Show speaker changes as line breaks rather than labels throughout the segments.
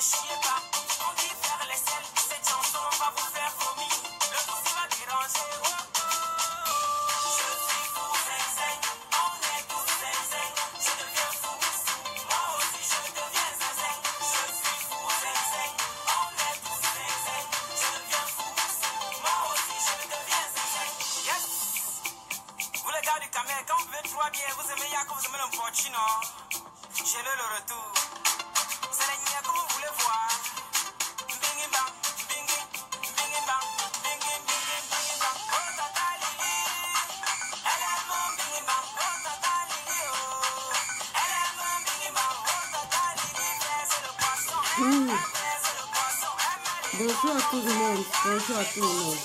chiez pas, on dit faire les selles. Cette chanson va vous faire vomir. Le souci va déranger. Oh, oh. Je suis fou, zing, zing. On est tous zing, zing. Je deviens fou. Moi aussi je deviens zing, zing. Je suis fou, zing, zing. On est tous zing, zing. Je deviens fou. Moi aussi je deviens zing, zing. Yes. Vous les gars du Cameroun, quand vous faites trop bien, vous aimez Yako, vous aimez le Pochino. J'ai le retour. C'est les niais que vous voulez voir. Bing bang, bing bang, bing bang. Oh tata Lili, elle est mon bing bang. Oh tata Lili, oh, elle est mon bing bang. Oh tata Lili, c'est le poisson. C'est le poisson.
Bonjour à tout le monde. Bonjour à tout le monde.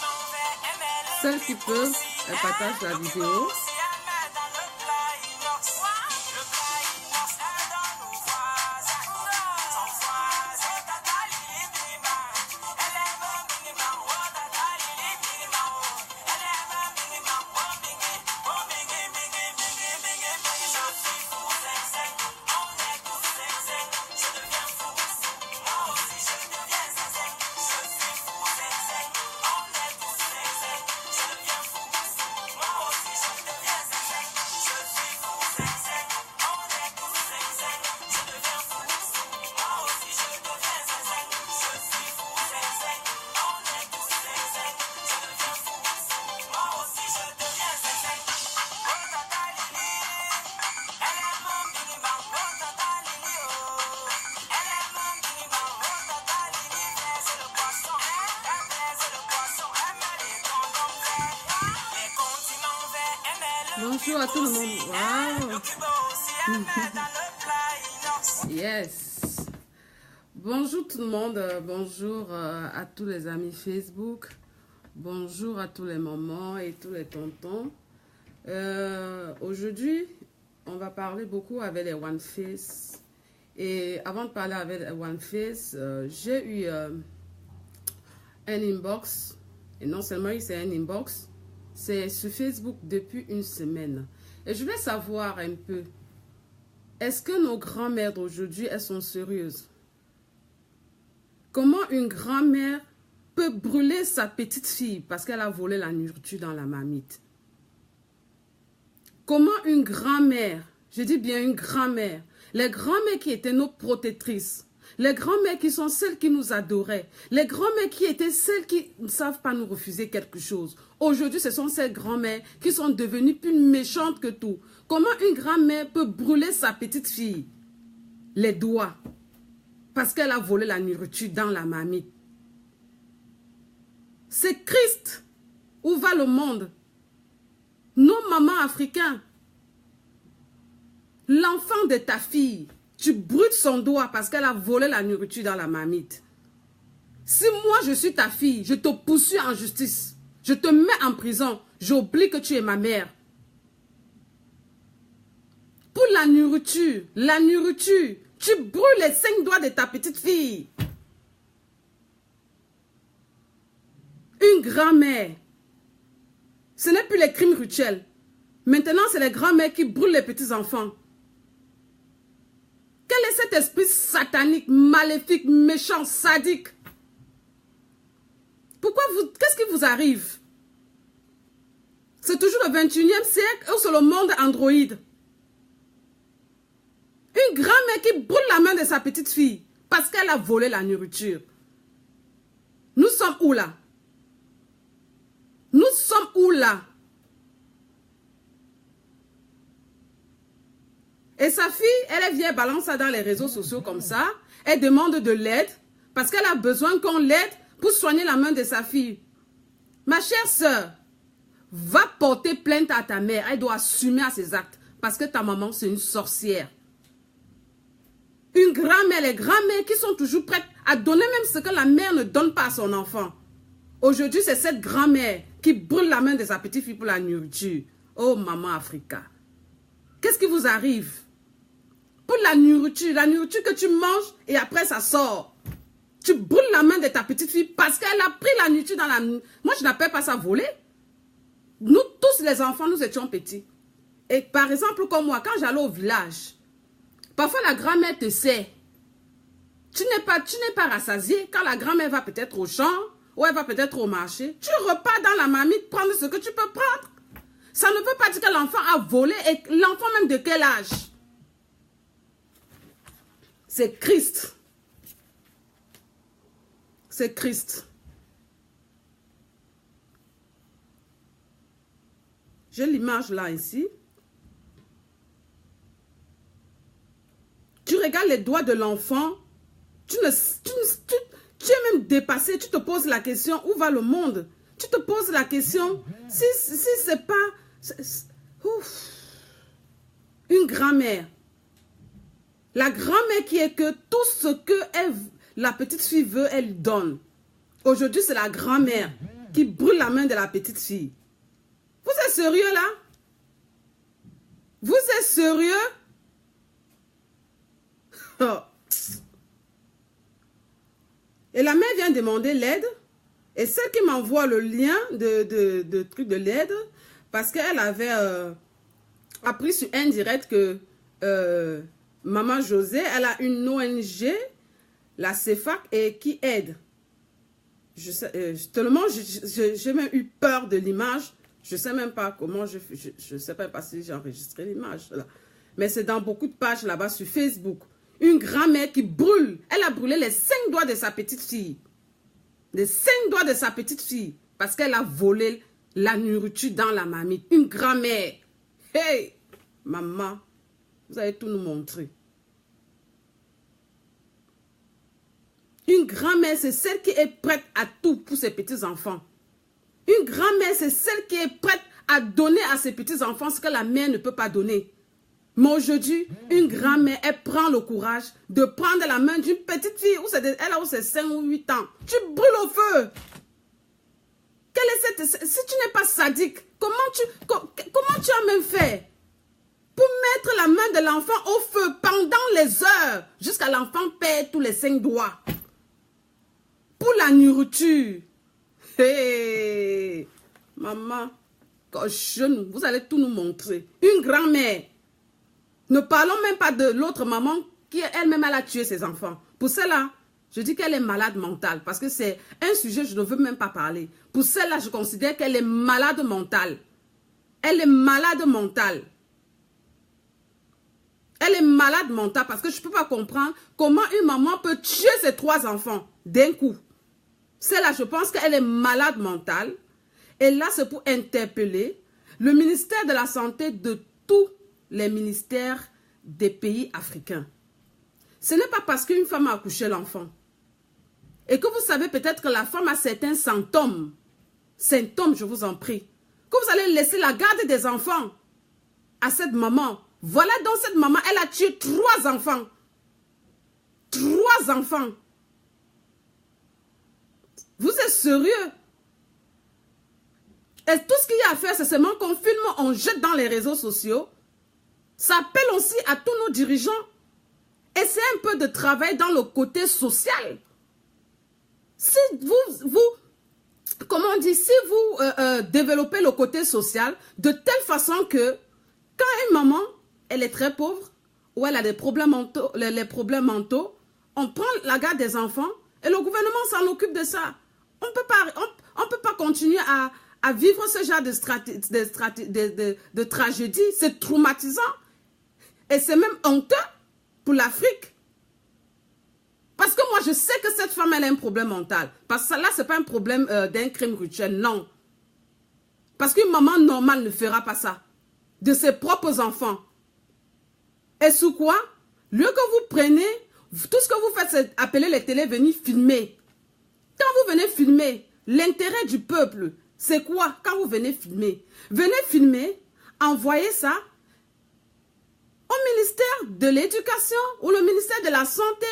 Celles qui peuvent, elles partagent la vidéo. Bonjour à tout le monde. Wow. Yes. Bonjour tout le monde. Bonjour à tous les amis Facebook. Bonjour à tous les mamans et tous les tontons. Aujourd'hui, on va parler beaucoup avec les One Face. Et avant de parler avec les One Face, j'ai eu un inbox. Et non seulement c'est un inbox, c'est sur Facebook depuis une semaine. Et je voulais savoir un peu, est-ce que nos grand-mères d'aujourd'hui, elles sont sérieuses? Comment une grand-mère peut brûler sa petite fille parce qu'elle a volé la nourriture dans la marmite? Comment une grand-mère, je dis bien une grand-mère, les grand-mères qui étaient nos protectrices, les grand-mères qui sont celles qui nous adoraient, les grand-mères qui étaient celles qui ne savent pas nous refuser quelque chose. Aujourd'hui, ce sont ces grand-mères qui sont devenues plus méchantes que tout. Comment une grand-mère peut brûler sa petite fille les doigts parce qu'elle a volé la nourriture dans la marmite? C'est Christ. Où va le monde? Nos mamans africains. L'enfant de ta fille, tu brûles son doigt parce qu'elle a volé la nourriture dans la marmite. Si moi je suis ta fille, je te poursuis en justice. Je te mets en prison. J'oublie que tu es ma mère. Pour la nourriture, tu brûles les 5 doigts de ta petite fille. Une grand-mère. Ce n'est plus les crimes rituels. Maintenant, c'est les grand-mères qui brûlent les petits-enfants. Quel est cet esprit satanique, maléfique, méchant, sadique? Pourquoi qu'est-ce qui vous arrive? C'est toujours le 21e siècle ou c'est le monde androïde? Une grand-mère qui brûle la main de sa petite fille parce qu'elle a volé la nourriture. Nous sommes où là? Nous sommes où là? Et sa fille, elle vient balancer ça dans les réseaux sociaux comme ça. Elle demande de l'aide parce qu'elle a besoin qu'on l'aide pour soigner la main de sa fille. Ma chère sœur, va porter plainte à ta mère. Elle doit assumer à ses actes parce que ta maman, c'est une sorcière. Une grand-mère, les grand-mères qui sont toujours prêtes à donner même ce que la mère ne donne pas à son enfant. Aujourd'hui, c'est cette grand-mère qui brûle la main de sa petite fille pour la nourriture. Oh, maman Africa. Qu'est-ce qui vous arrive? Pour la nourriture que tu manges et après ça sort. Tu brûles la main de ta petite fille parce qu'elle a pris la nourriture dans la... Moi, je n'appelle pas ça voler. Nous, tous les enfants, nous étions petits. Et par exemple, comme moi, quand j'allais au village, parfois la grand-mère te sait. Tu n'es pas rassasié. Quand la grand-mère va peut-être au champ, ou elle va peut-être au marché, tu repars dans la marmite prendre ce que tu peux prendre. Ça ne veut pas dire que l'enfant a volé, et l'enfant même de quel âge? C'est Christ. C'est Christ. J'ai l'image là, ici. Tu regardes les doigts de l'enfant, tu es même dépassé, tu te poses la question, où va le monde? Tu te poses la question, si c'est pas... Ouf. Une grand-mère. La grand-mère qui est que tout ce que la petite fille veut, elle donne. Aujourd'hui, c'est la grand-mère qui brûle la main de la petite fille. Vous êtes sérieux là? Vous êtes sérieux? Oh. Et la mère vient demander l'aide. Et celle qui m'envoie le lien de truc de l'aide, parce qu'elle avait appris sur Indirect que Maman José, elle a une ONG, la CEFAC, et qui aide. Tellement, j'ai même eu peur de l'image. Je ne sais même pas comment, je ne sais même pas si j'ai enregistré l'image. Mais c'est dans beaucoup de pages là-bas sur Facebook. Une grand-mère qui brûle. Elle a brûlé les 5 doigts de sa petite fille. Les 5 doigts de sa petite fille. Parce qu'elle a volé la nourriture dans la marmite. Une grand-mère. Hey, maman, vous allez tout nous montrer. Une grand-mère, c'est celle qui est prête à tout pour ses petits-enfants. Une grand-mère, c'est celle qui est prête à donner à ses petits-enfants ce que la mère ne peut pas donner. Mais aujourd'hui, une grand-mère, elle prend le courage de prendre la main d'une petite fille, elle a 5 ou 8 ans. Tu brûles au feu. Si tu n'es pas sadique, comment tu as même fait pour mettre la main de l'enfant au feu pendant les heures, jusqu'à l'enfant perd tous les 5 doigts? Pour la nourriture. Hey, maman, cochonne, vous allez tout nous montrer. Une grand-mère. Ne parlons même pas de l'autre maman qui elle-même elle a tué ses enfants. Pour cela, je dis qu'elle est malade mentale parce que c'est un sujet que je ne veux même pas parler. Pour cela, je considère qu'elle est malade mentale. Elle est malade mentale. Elle est malade mentale parce que je ne peux pas comprendre comment une maman peut tuer ses 3 enfants d'un coup. Celle-là, je pense qu'elle est malade mentale. Et là, c'est pour interpeller le ministère de la Santé de tous les ministères des pays africains. Ce n'est pas parce qu'une femme a accouché l'enfant et que vous savez peut-être que la femme a certains symptômes, je vous en prie, que vous allez laisser la garde des enfants à cette maman. Voilà donc cette maman, elle a tué 3 enfants. 3 enfants. Vous êtes sérieux? Et tout ce qu'il y a à faire, c'est seulement qu'on filme, on jette dans les réseaux sociaux. Ça appelle aussi à tous nos dirigeants. Et c'est un peu de travail dans le côté social. Si comment on dit, si vous développez le côté social de telle façon que quand une maman, elle est très pauvre ou elle a des problèmes mentaux, les problèmes mentaux, on prend la garde des enfants et le gouvernement s'en occupe de ça. On ne peut pas continuer à vivre ce genre de tragédie. C'est traumatisant. Et c'est même honteux pour l'Afrique. Parce que moi, je sais que cette femme, elle a un problème mental. Parce que là, ce n'est pas un problème d'un crime rituel, non. Parce qu'une maman normale ne fera pas ça. De ses propres enfants. Et sous quoi? Lieu que vous prenez, tout ce que vous faites, c'est appeler les télés, venir filmer. Quand vous venez filmer, l'intérêt du peuple, c'est quoi quand vous venez filmer? Venez filmer, envoyez ça au ministère de l'Éducation ou le ministère de la Santé.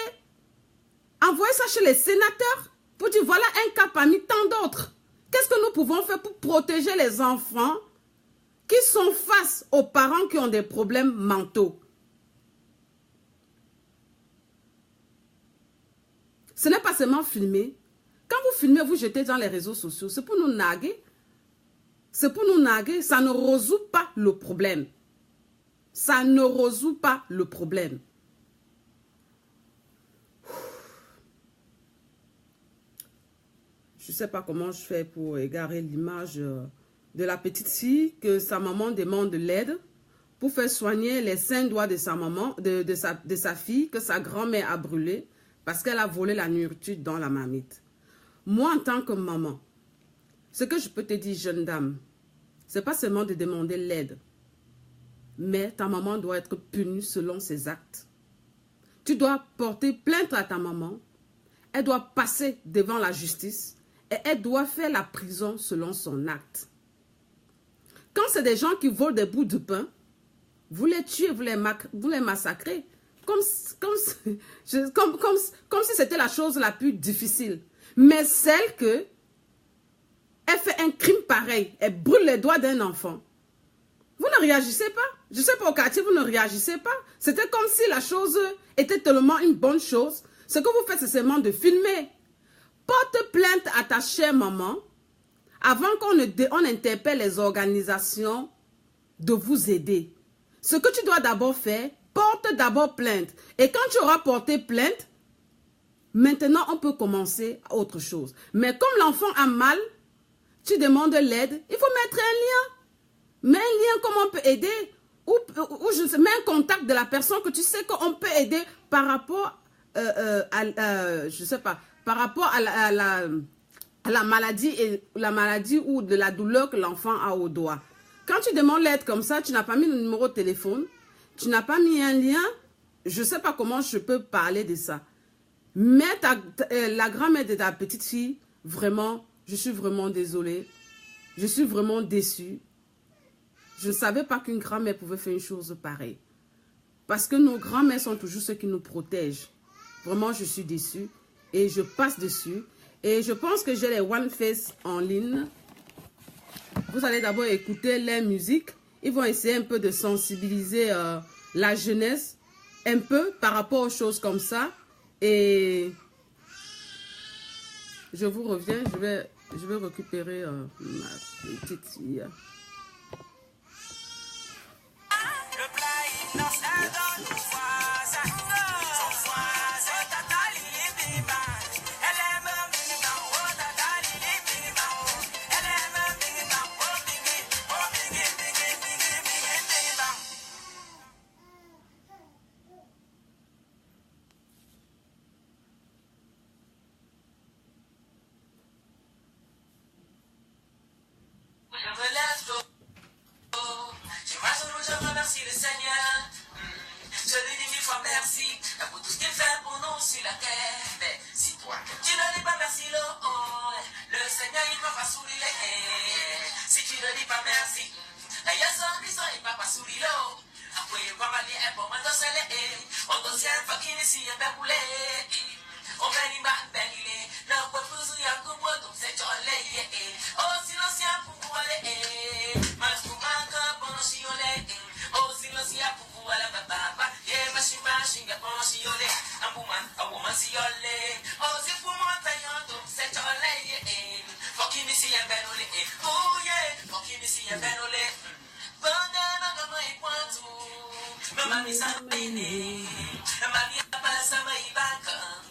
Envoyez ça chez les sénateurs pour dire voilà un cas parmi tant d'autres. Qu'est-ce que nous pouvons faire pour protéger les enfants qui sont face aux parents qui ont des problèmes mentaux? Ce n'est pas seulement filmer. Quand vous filmez, vous jetez dans les réseaux sociaux. C'est pour nous narguer. C'est pour nous narguer. Ça ne résout pas le problème. Ça ne résout pas le problème. je ne sais pas comment je fais pour égarer l'image de la petite fille que sa maman demande de l'aide pour faire soigner les 5 doigts de sa maman, de sa fille que sa grand-mère a brûlé parce qu'elle a volé la nourriture dans la marmite. Moi, en tant que maman, ce que je peux te dire, jeune dame, c'est pas seulement de demander l'aide, mais ta maman doit être punie selon ses actes. Tu dois porter plainte à ta maman, elle doit passer devant la justice et elle doit faire la prison selon son acte. Quand c'est des gens qui volent des bouts de pain, vous les tuez, vous les massacrez, comme si c'était la chose la plus difficile. Mais celle que elle fait un crime pareil, elle brûle les doigts d'un enfant, vous ne réagissez pas. Je sais pas au quartier, vous ne réagissez pas. C'était comme si la chose était tellement une bonne chose. Ce que vous faites, c'est seulement de filmer. Porte plainte à ta chère maman avant qu'on interpelle les organisations de vous aider. Ce que tu dois d'abord faire, porte d'abord plainte. Et quand tu auras porté plainte, maintenant on peut commencer à autre chose. Mais comme l'enfant a mal, tu demandes l'aide, il faut mettre un lien. Mets un lien, comment on peut aider. Ou je sais, mets un contact de la personne que tu sais qu'on peut aider par rapport je sais pas, par rapport à la maladie ou de la douleur que l'enfant a au doigt. Quand tu demandes l'aide comme ça, tu n'as pas mis le numéro de téléphone, tu n'as pas mis un lien, je ne sais pas comment je peux parler de ça. Mais la grand-mère de ta petite fille, vraiment, je suis vraiment désolée. Je suis vraiment déçue. Je ne savais pas qu'une grand-mère pouvait faire une chose pareille. Parce que nos grands-mères sont toujours ceux qui nous protègent. Vraiment, je suis déçue. Et je passe dessus. Et je pense que j'ai les One Face en ligne. Vous allez d'abord écouter leur musique. Ils vont essayer un peu de sensibiliser la jeunesse. Un peu par rapport aux choses comme ça. Et je vous reviens. Je vais récupérer ma petite fille.
Merci le Seigneur, je lui dis 1000 fois merci pour tout ce qu'il fait pour nous sur la terre. Mais si toi, tu ne dis pas merci, le Seigneur il va pas sourire. Si tu ne dis pas merci, il y a ça qui il va pas sourire. Après, il va aller un peu moins d'oseille. On doit s'y faire qu'il s'y est bien boulé. On va y battre belly. Non, pas plus il y a que moi, donc c'est jolé. Oh, si l'ancien pour vous aller. Mais je vous manque pour nous chioler. Oh, si l'ancien pour vous aller, papa. Yeah, machine, pour nous chioler. Un woman, si yolé. Oh, si pour moi, taillon, donc c'est jolé. Faut qu'il s'y est bien olé. Oh, yeah, faut qu'il s'y est bien olé. Bandana, comme un point tout. Maman, il s'en péné. Maman, il a pas ça, mais il va comme.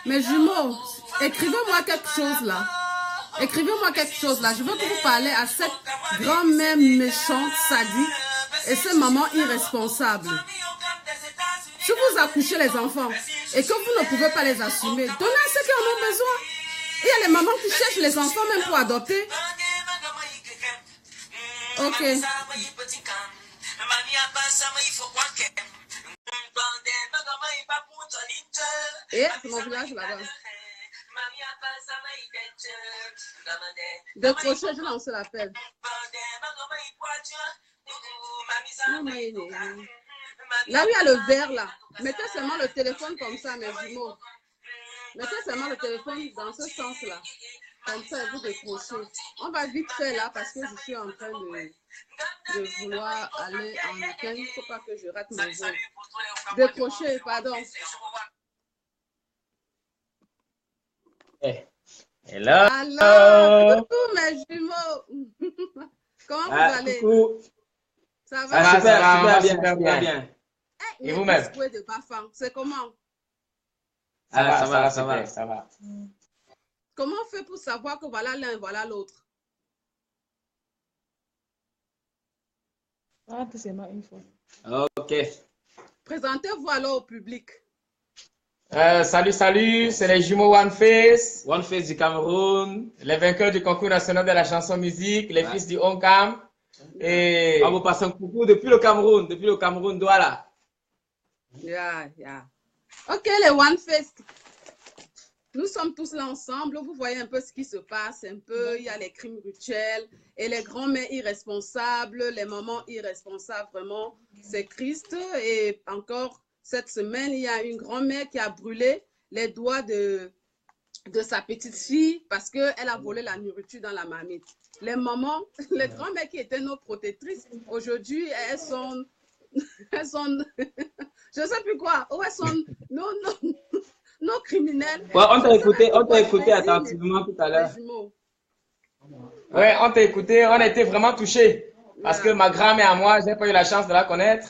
Mes jumeaux, écrivez-moi quelque chose là. Écrivez-moi quelque chose là. Je veux que vous parlez à cette grand-mère méchante, sadique et cette maman irresponsable. Si vous accouchez les enfants et que vous ne pouvez pas les assumer, donnez à ceux qui en ont besoin. Il y a les mamans qui cherchent les enfants même pour adopter. Ok. Et c'est mon village là-bas. Décrocher, je lance l'appel. Là où il y a le verre là, mettez seulement le téléphone comme ça, mes jumeaux. Mettez seulement le téléphone dans ce sens-là. Comme ça, vous décrochez. On va vite faire là parce que je suis en train de vouloir aller en week-end. Il ne faut pas que je rate mon vol. Décrocher, pardon.
Hello.
Alors, coucou mes jumeaux. Comment vous allez?
Coucou.
Ça va?
Super bien.
Et
vous-même?
de Bafang, c'est comment?
Ça va.
Comment on fait pour savoir que voilà l'un, voilà l'autre?
Ok.
Présentez-vous alors au public.
Salut, c'est les jumeaux One Face du Cameroun, les vainqueurs du concours national de la chanson musique, les fils du Oncam. Et on vous passe un coucou depuis le Cameroun, Douala.
Yeah. Ok, les One Face. Nous sommes tous là ensemble. Vous voyez un peu ce qui se passe, il y a les crimes rituels et les grands-mères irresponsables, les mamans irresponsables, vraiment, c'est triste. Et encore cette semaine, il y a une grand-mère qui a brûlé les doigts de sa petite fille parce qu'elle a volé la nourriture dans la marmite. Les mamans, les grands-mères qui étaient nos protectrices, aujourd'hui, elles sont je ne sais plus quoi, elles sont nos criminels.
Ouais, on t'a écouté attentivement tout à l'heure. Ouais, on t'a écouté, on a été vraiment touchés. Parce que ma grand-mère à moi, j'ai pas eu la chance de la connaître.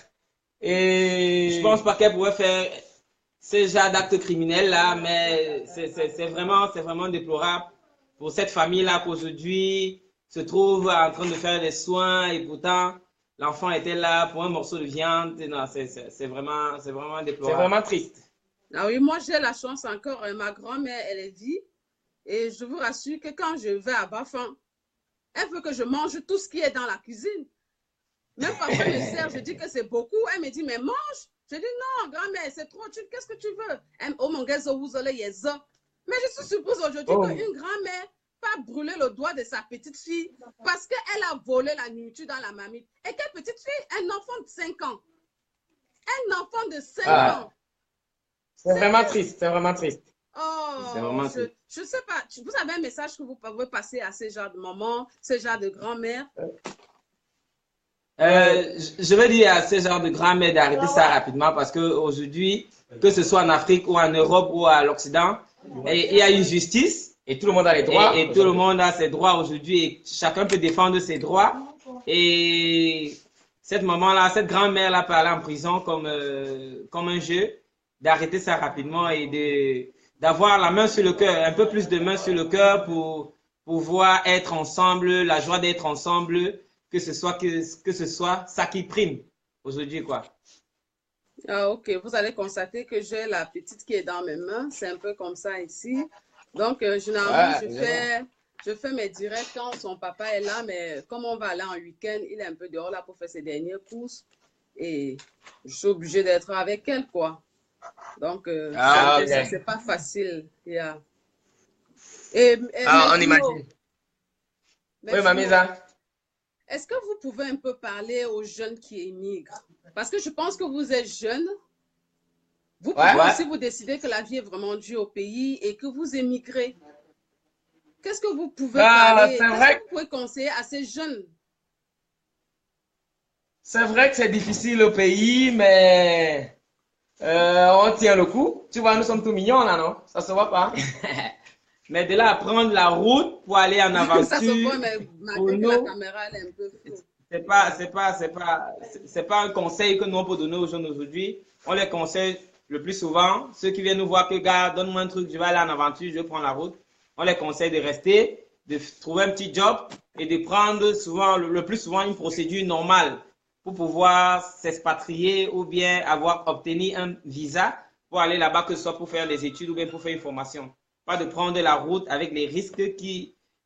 Et je pense pas qu'elle pourrait faire ce genre d'actes criminels là, mais c'est vraiment déplorable pour cette famille-là qu'aujourd'hui se trouve en train de faire les soins et pourtant l'enfant était là pour un morceau de viande. Non, c'est vraiment déplorable. C'est vraiment triste.
Ah oui, moi j'ai la chance encore, ma grand-mère elle est vie et je vous rassure que quand je vais à Bafang, elle veut que je mange tout ce qui est dans la cuisine. Même parfois je sers, je dis que c'est beaucoup, elle me dit mais mange. Je dis non grand-mère c'est trop, qu'est-ce que tu veux? Oh mon gars, mais je suis surprise aujourd'hui qu'une grand-mère pas brûler le doigt de sa petite fille parce qu'elle a volé la nourriture dans la marmite. Et quelle petite fille? Un enfant de 5 ans. Un enfant de 5 ans.
C'est vraiment triste.
Oh, je ne sais pas. Vous avez un message que vous pouvez passer à ce genre de mamans, ce genre de grand-mère?
Je veux dire à ce genre de grand-mère d'arrêter ça rapidement parce qu'aujourd'hui, que ce soit en Afrique ou en Europe ou à l'Occident, il y a une justice et tout le monde a les droits. Et tout le monde a ses droits aujourd'hui et chacun peut défendre ses droits. Et cette maman-là, cette grand-mère-là peut aller en prison comme un jeu. D'arrêter ça rapidement et d'avoir la main sur le cœur, un peu plus de main sur le cœur pour pouvoir être ensemble, la joie d'être ensemble, que ce soit ça qui prime aujourd'hui, quoi.
Ah, ok, vous allez constater que j'ai la petite qui est dans mes mains, c'est un peu comme ça ici. Donc, généralement, je fais mes directs quand son papa est là, mais comme on va aller en week-end, il est un peu dehors là pour faire ses dernières courses et je suis obligée d'être avec elle, quoi. Donc, c'est pas facile. Yeah.
On imagine. Oui, Mamisa.
Est-ce que vous pouvez un peu parler aux jeunes qui émigrent? Parce que je pense que vous êtes jeunes. Vous pouvez aussi vous décider que la vie est vraiment dure au pays et que vous émigrez. Qu'est-ce que vous pouvez parler? Qu'est-ce que vous pouvez conseiller à ces jeunes?
C'est vrai que c'est difficile au pays, mais on tient le coup. Tu vois, nous sommes tout mignons là, non? Ça se voit pas. Mais de là à prendre la route pour aller en aventure.
Ça se voit, mais la caméra elle est un peu floue.
C'est pas un conseil que nous on peut donner aux jeunes aujourd'hui. On les conseille le plus souvent. Ceux qui viennent nous voir que gars, donne-moi un truc, je vais aller en aventure, je vais prendre la route. On les conseille de rester, de trouver un petit job et de prendre souvent, le plus souvent une procédure normale pour pouvoir s'expatrier ou bien obtenir un visa pour aller là-bas, que ce soit pour faire des études ou bien pour faire une formation. Pas de prendre la route avec les risques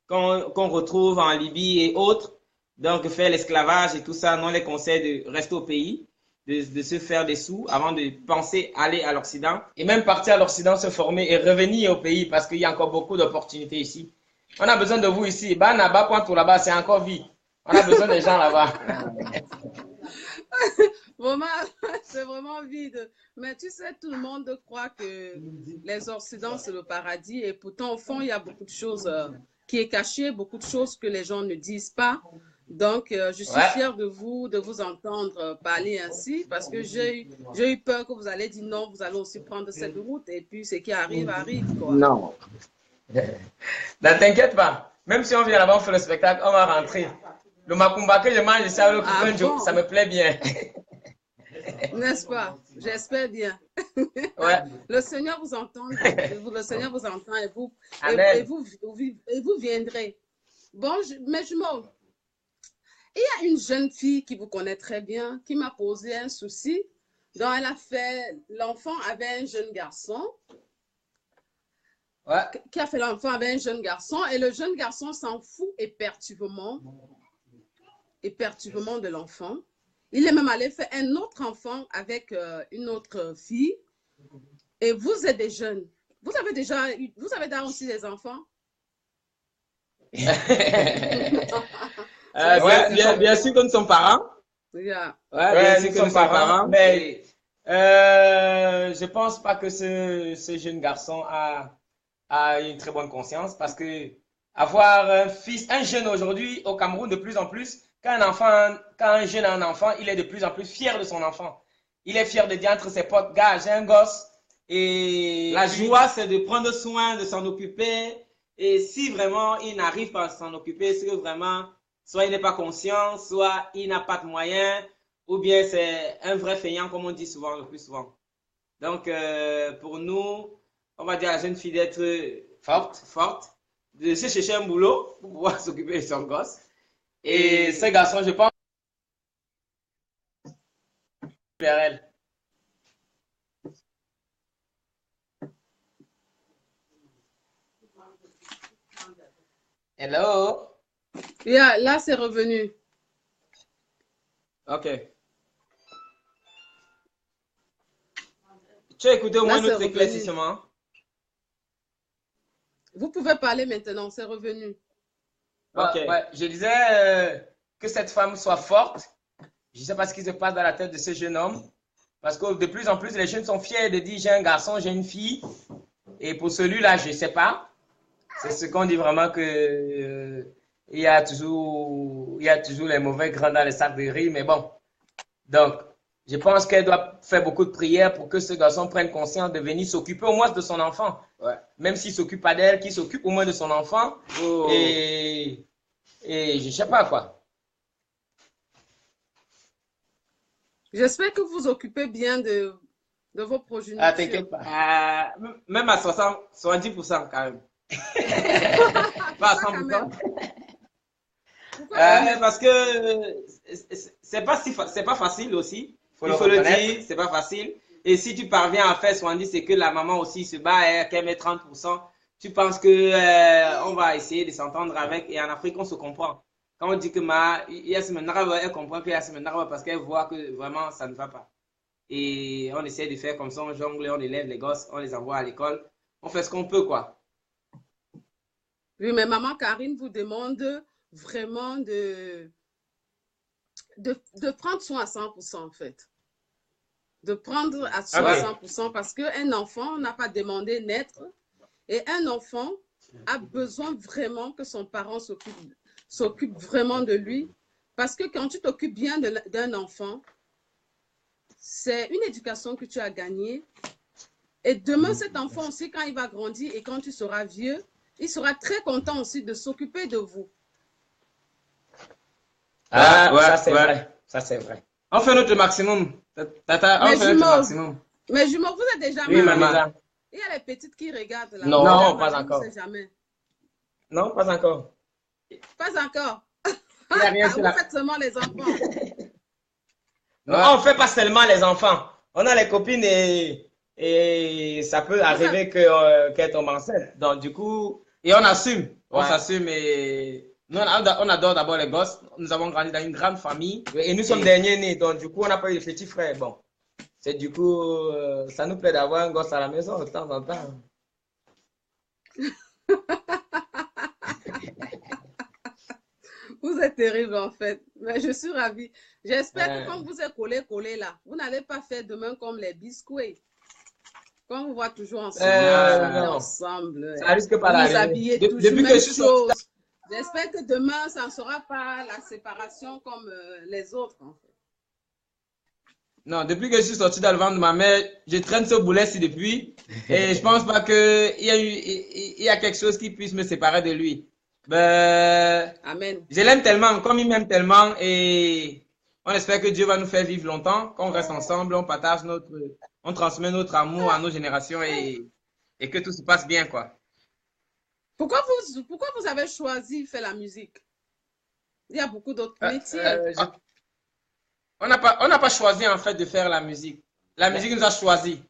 qu'on retrouve en Libye et autres. Donc, faire l'esclavage et tout ça, non, on les conseille de rester au pays, de se faire des sous avant de penser aller à l'Occident. Et même partir à l'Occident, se former et revenir au pays parce qu'il y a encore beaucoup d'opportunités ici. On a besoin de vous ici. Là-bas, c'est encore vie. On a besoin des gens là-bas.
Vraiment, c'est vraiment vide. Mais tu sais, tout le monde croit que les Occidents, c'est le paradis. Et pourtant, au fond, il y a beaucoup de choses qui est cachées, beaucoup de choses que les gens ne disent pas. Donc, je suis
Ouais.
fière de vous entendre parler ainsi parce que j'ai eu peur que vous allez dire non, vous allez aussi prendre cette route. Et puis, ce qui arrive, arrive, quoi.
Non. Ne t'inquiète pas. Même si on vient là-bas, on fait le spectacle, on va rentrer. Le macumba que je mange ici avec le
Ah
coquin, ça
bon?
me plaît bien.
N'est-ce pas? J'espère bien.
Ouais.
Le Seigneur vous entend, le Seigneur vous entend et
Amen.
vous viendrez. Bon, mais jumeaux, il y a une jeune fille qui vous connaît très bien, qui m'a posé un souci. Donc, elle a fait, l'enfant avait un jeune garçon,
Ouais.
qui a fait l'enfant avec un jeune garçon, et le jeune garçon s'en fout éperdument de l'enfant. Il est même allé faire un autre enfant avec une autre fille. Et vous êtes des jeunes. Vous avez déjà aussi des enfants?
Ouais, bien sûr que nous sommes parents.
Yeah.
Ouais, bien sûr que nous sommes parents. Mais je pense pas que ce jeune garçon a une très bonne conscience parce que avoir un jeune aujourd'hui au Cameroun de plus en plus, quand un jeune a un enfant, il est de plus en plus fier de son enfant. Il est fier de dire entre ses potes, gars, j'ai un gosse. Et la joie, c'est de prendre soin, de s'en occuper. Et si vraiment il n'arrive pas à s'en occuper, c'est que vraiment, soit il n'est pas conscient, soit il n'a pas de moyens, ou bien c'est un vrai feignant, comme on dit souvent, le plus souvent. Donc, pour nous, on va dire à la jeune fille d'être forte, de se chercher un boulot pour pouvoir s'occuper de son gosse. Et ce garçon, je pense, vers elle. Hello?
Yeah, là, c'est revenu.
Ok. Tu as écouté au moins
Là, c'est
notre
revenu.
éclaircissement?
Vous pouvez parler maintenant, c'est revenu.
Ok. Ouais, je disais que cette femme soit forte. Je ne sais pas ce qui se passe dans la tête de ce jeune homme. Parce que de plus en plus, les jeunes sont fiers de dire j'ai un garçon, j'ai une fille. Et pour celui-là, je ne sais pas. C'est ce qu'on dit vraiment que il y a toujours les mauvais grains dans les sacs de riz. Mais bon. Donc, je pense qu'elle doit faire beaucoup de prières pour que ce garçon prenne conscience de venir s'occuper au moins de son enfant. Ouais. Même s'il ne s'occupe pas d'elle, qu'il s'occupe au moins de son enfant. Oh. Et je ne sais pas quoi.
J'espère que vous vous occupez bien de vos progénitures.
Ah, t'inquiète pas. Même à 70% quand même. Pas à 100%. Parce que c'est pas facile aussi. Il faut le dire, c'est pas facile. Et si tu parviens à faire 70, c'est que la maman aussi se bat, qu'elle met 30%. Tu penses que on va essayer de s'entendre avec. Et en Afrique, on se comprend. Quand on dit que elle comprend qu'il y a parce qu'elle voit que vraiment ça ne va pas. Et on essaie de faire comme ça, on jongle, on élève les gosses, on les envoie à l'école. On fait ce qu'on peut, quoi.
Oui, mais maman Karine vous demande vraiment de prendre soin à 100% en fait. De prendre à soin à 100% parce qu'un enfant n'a pas demandé naître et un enfant a besoin vraiment que son parent s'occupe vraiment de lui. Parce que quand tu t'occupes bien d'un enfant, c'est une éducation que tu as gagnée. Et demain, cet enfant aussi, quand il va grandir et quand tu seras vieux, il sera très content aussi de s'occuper de vous.
Ah, ouais, ça c'est vrai. Ça c'est vrai. On fait notre maximum. Tata, on fait notre maximum.
Mais jumeaux, vous êtes déjà
oui, maman.
Il y a les petites qui regardent là.
Non, pas encore.
Jamais.
Non, pas encore.
Pas encore.
Il y a rien
vous faites seulement les enfants.
Non, on ne fait pas seulement les enfants. On a les copines et ça peut arriver qu'elle tombe enceinte. Donc, du coup, et on assume. On s'assume et nous, on adore d'abord les gosses. Nous avons grandi dans une grande famille et nous sommes derniers nés. Donc, du coup, on n'a pas eu de petits frères. Bon, c'est du coup, ça nous plaît d'avoir un gosse à la maison de temps en temps.
Vous êtes terrible en fait. Mais je suis ravie. J'espère que
Euh,
quand vous êtes collés là, vous n'allez pas faire demain comme les biscuits. Quand on vous voit toujours ensemble, vous chantez
non,
ensemble,
ça risque pas
vous vous
d'arriver.
habillez toujours
Depuis que je
même
suis sorti,
chose. J'espère que demain, ça ne sera pas la séparation comme les autres. En fait.
non, depuis que je suis sorti dans le ventre de ma mère, je traîne ce boulet-ci depuis. Et je pense pas qu'il y a il y a quelque chose qui puisse me séparer de lui. Ben,
Amen.
je l'aime tellement, comme il m'aime tellement. Et on espère que Dieu va nous faire vivre longtemps, qu'on reste ensemble, on transmet notre amour à nos générations et que tout se passe bien, quoi.
Pourquoi vous avez choisi de faire la musique? Il y a beaucoup d'autres
Euh,
métiers.
on n'a pas choisi en fait de faire la musique. La musique nous a choisi.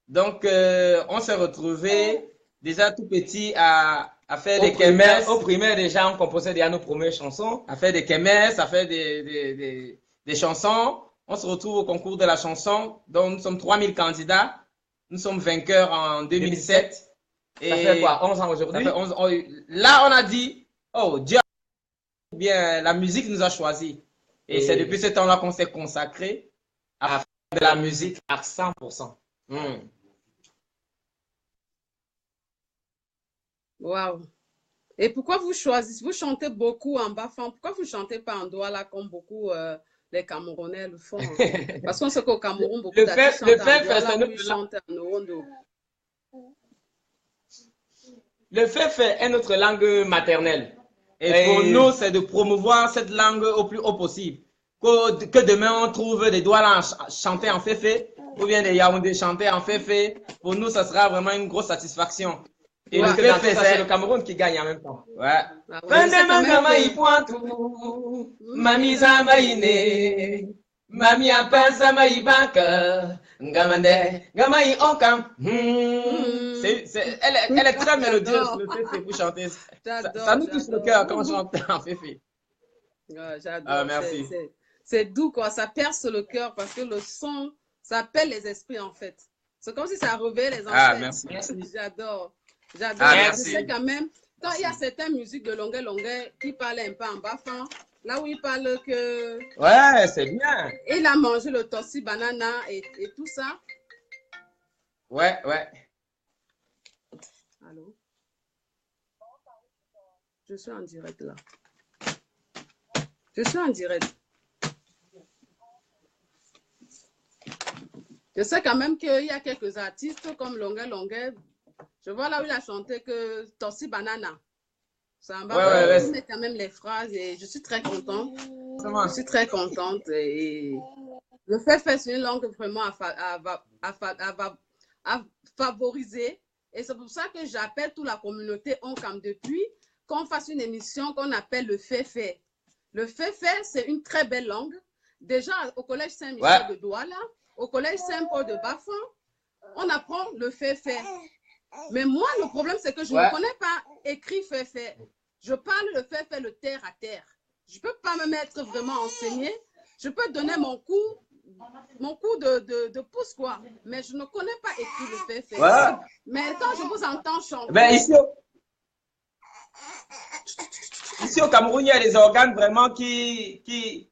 Donc, on s'est retrouvés déjà tout petit à faire des kermesses.
Au primaire, déjà, on composait déjà nos premières chansons.
À faire des kermesses, à faire des chansons. On se retrouve au concours de la chanson. Donc, nous sommes 3000 candidats. Nous sommes vainqueurs en 2007.
Ça fait quoi, 11 ans aujourd'hui?
Là, on a dit, oh, Dieu, bien, la musique nous a choisis. Et c'est depuis ce temps-là qu'on s'est consacré à faire de la musique
à 100%.
Waouh. Et pourquoi vous choisissez, vous chantez beaucoup en bafang, pourquoi vous ne chantez pas en douala comme beaucoup les Camerounais le font? Parce qu'on sait qu'au Cameroun, beaucoup d'artistes chantent en douala, puis chantent en orondo.
Le fait est notre langue maternelle. Et pour nous, c'est de promouvoir cette langue au plus haut possible. Que demain, on trouve des douala chanter en féfé, ou bien des Yaoundé chanter en féfé. Pour nous, ça sera vraiment une grosse satisfaction.
Et le fait, c'est le Cameroun qui gagne en même temps.
Ouais.
Mami Zamaïne, Mami Apasa Maïbaka, Ngamande, Ngamaï Okam.
Elle est très mélodieuse, le féfé, pour chanter. Ça nous touche le cœur quand on chante en féfé.
J'adore.
Merci.
C'est doux, quoi. Ça perce le cœur parce que le son, ça appelle les esprits, en fait. C'est comme si ça réveillait les ancêtres.
Merci.
J'adore.
Merci.
Je sais quand même, quand il y a certaines musiques de longueur, qui parlent un peu en bafang, là où il parle que...
Ouais, c'est bien.
Il a mangé le tossi banana et tout ça.
Ouais.
Allô? Je suis en direct, là. Je suis en direct. Je sais quand même qu'il y a quelques artistes comme Longueur. Je vois là où il a chanté que Tossi Banana. Ça en va. Il met quand même les phrases et je suis très contente. Je suis très contente. Et le fait c'est une langue vraiment à favoriser. Et c'est pour ça que j'appelle toute la communauté Onkam depuis qu'on fasse une émission qu'on appelle le fait. Le fait, c'est une très belle langue. Déjà, au collège Saint-Michel de Douala, au collège Saint-Paul de Bafang, on apprend le fait. Mais moi, le problème, c'est que je ne connais pas écrit fait. Je parle le fait, le terre à terre. Je ne peux pas me mettre vraiment enseigné. Je peux donner mon coup de pouce, quoi. Mais je ne connais pas écrit le fait.
Ouais.
Mais quand je vous entends chanter...
Ben, ici au Cameroun, il y a des organes vraiment qui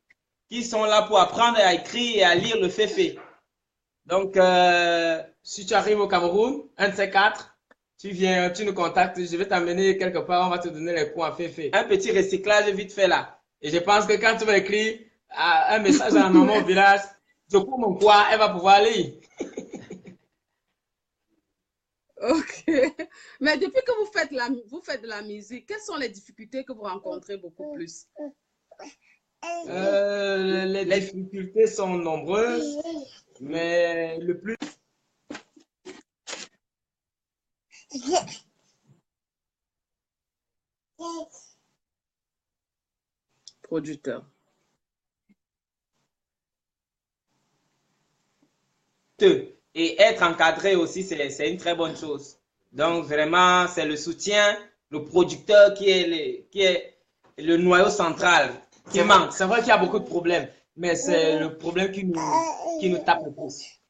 sont là pour apprendre à écrire et à lire le féfé. Donc, si tu arrives au Cameroun, un de ces quatre, tu viens, tu nous contactes, je vais t'amener quelque part, on va te donner les cours en féfé. Un petit recyclage vite fait là. Et je pense que quand tu vas écrire un message à la maman au village, je cours mon quoi, elle va pouvoir lire.
Ok. Mais depuis que vous faites de la musique, quelles sont les difficultés que vous rencontrez beaucoup plus?
Les difficultés sont nombreuses, mais le plus...
Producteur.
Et être encadré aussi, c'est une très bonne chose. Donc, vraiment, c'est le soutien, le producteur qui est le noyau central qui manque. C'est vrai qu'il y a beaucoup de problèmes, mais c'est le problème qui nous tape le plus.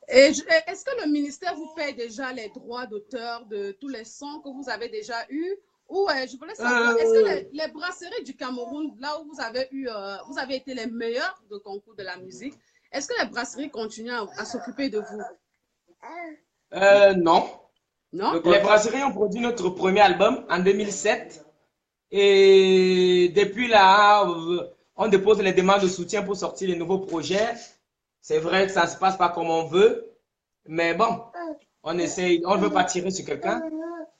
Est-ce que le ministère vous paye déjà les droits d'auteur de tous les sons que vous avez déjà eus Ouais, je voulais savoir, est-ce que les brasseries du Cameroun, là où vous avez été les meilleurs de concours de la musique, est-ce que les brasseries continuent à s'occuper de vous?
Non.
Non?
Les brasseries ont produit notre premier album en 2007. Et depuis là, on dépose les demandes de soutien pour sortir les nouveaux projets. C'est vrai que ça ne se passe pas comme on veut. Mais bon, on essaye, on ne veut pas tirer sur quelqu'un.